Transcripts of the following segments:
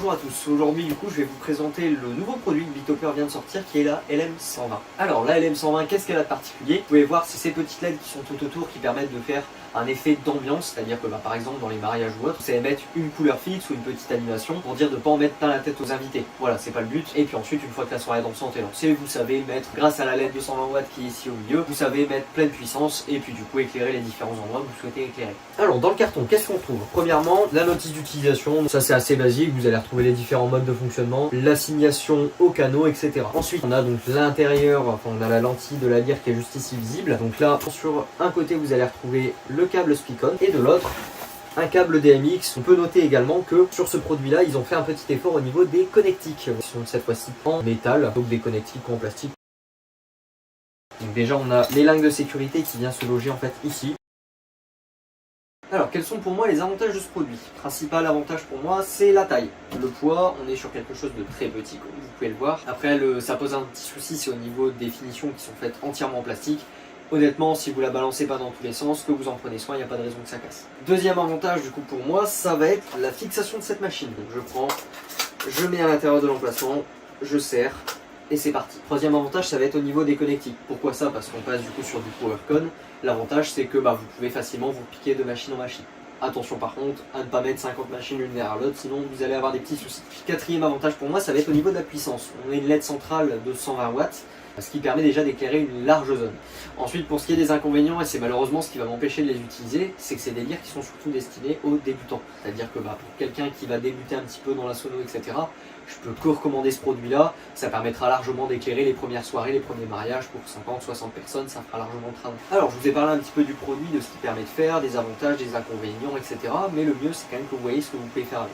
Bonjour à tous, aujourd'hui du coup je vais vous présenter le nouveau produit que Bitopper vient de sortir qui est la LM120. Alors la LM120, qu'est-ce qu'elle a de particulier? Vous pouvez voir, c'est ces petites LED qui sont tout autour qui permettent de faire un effet d'ambiance, c'est-à-dire que par exemple dans les mariages ou autres, c'est mettre une couleur fixe ou une petite animation pour dire de ne pas en mettre plein la tête aux invités. Voilà, c'est pas le but. Et puis ensuite, une fois que la soirée dansante est lancée, vous savez mettre, grâce à la LED 220 watts qui est ici au milieu, vous savez mettre pleine puissance et puis du coup éclairer les différents endroits que vous souhaitez éclairer. Alors dans le carton, qu'est-ce qu'on trouve? Premièrement, la notice d'utilisation, ça c'est assez basique, vous allez retrouver les différents modes de fonctionnement, l'assignation au canot, etc. Ensuite, on a donc l'intérieur, enfin on a la lentille de la lyre qui est juste ici visible. Donc là, sur un côté, vous allez retrouver le câble Spicon et de l'autre, un câble DMX. On peut noter également que sur ce produit-là, ils ont fait un petit effort au niveau des connectiques. Ils sont cette fois-ci en métal, donc des connectiques en plastique. Donc déjà, on a l'élingue de sécurité qui vient se loger en fait ici. Alors, quels sont pour moi les avantages de ce produit? Principal avantage pour moi, c'est la taille. Le poids, on est sur quelque chose de très petit, comme vous pouvez le voir. Après, ça pose un petit souci, c'est au niveau des finitions qui sont faites entièrement en plastique. Honnêtement, si vous la balancez pas dans tous les sens, que vous en prenez soin, il n'y a pas de raison que ça casse. Deuxième avantage du coup pour moi, ça va être la fixation de cette machine. Donc je prends, je mets à l'intérieur de l'emplacement, je serre et c'est parti. Troisième avantage, ça va être au niveau des connectiques. Pourquoi ça? Parce qu'on passe du coup sur du PowerCon. L'avantage c'est que vous pouvez facilement vous piquer de machine en machine. Attention par contre à ne pas mettre 50 machines l'une derrière l'autre, sinon vous allez avoir des petits soucis. Quatrième avantage pour moi, ça va être au niveau de la puissance. On a une LED centrale de 120 watts. Ce qui permet déjà d'éclairer une large zone. Ensuite, pour ce qui est des inconvénients, et c'est malheureusement ce qui va m'empêcher de les utiliser, c'est que c'est des lyres qui sont surtout destinés aux débutants. C'est-à-dire que pour quelqu'un qui va débuter un petit peu dans la sono, etc., je peux que recommander ce produit-là. Ça permettra largement d'éclairer les premières soirées, les premiers mariages pour 50-60 personnes, ça fera largement le travail. Alors, je vous ai parlé un petit peu du produit, de ce qu'il permet de faire, des avantages, des inconvénients, etc. Mais le mieux, c'est quand même que vous voyez ce que vous pouvez faire avec.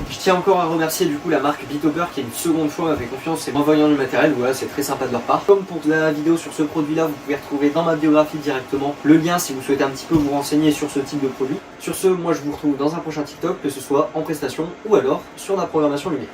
Je tiens encore à remercier du coup la marque Bitopper qui une seconde fois m'a fait confiance et m'envoyant du matériel. Voilà, c'est très sympa de leur part. Comme pour la vidéo sur ce produit là, vous pouvez retrouver dans ma biographie directement le lien si vous souhaitez un petit peu vous renseigner sur ce type de produit. Sur ce, moi je vous retrouve dans un prochain TikTok, que ce soit en prestation ou alors sur la programmation lumière.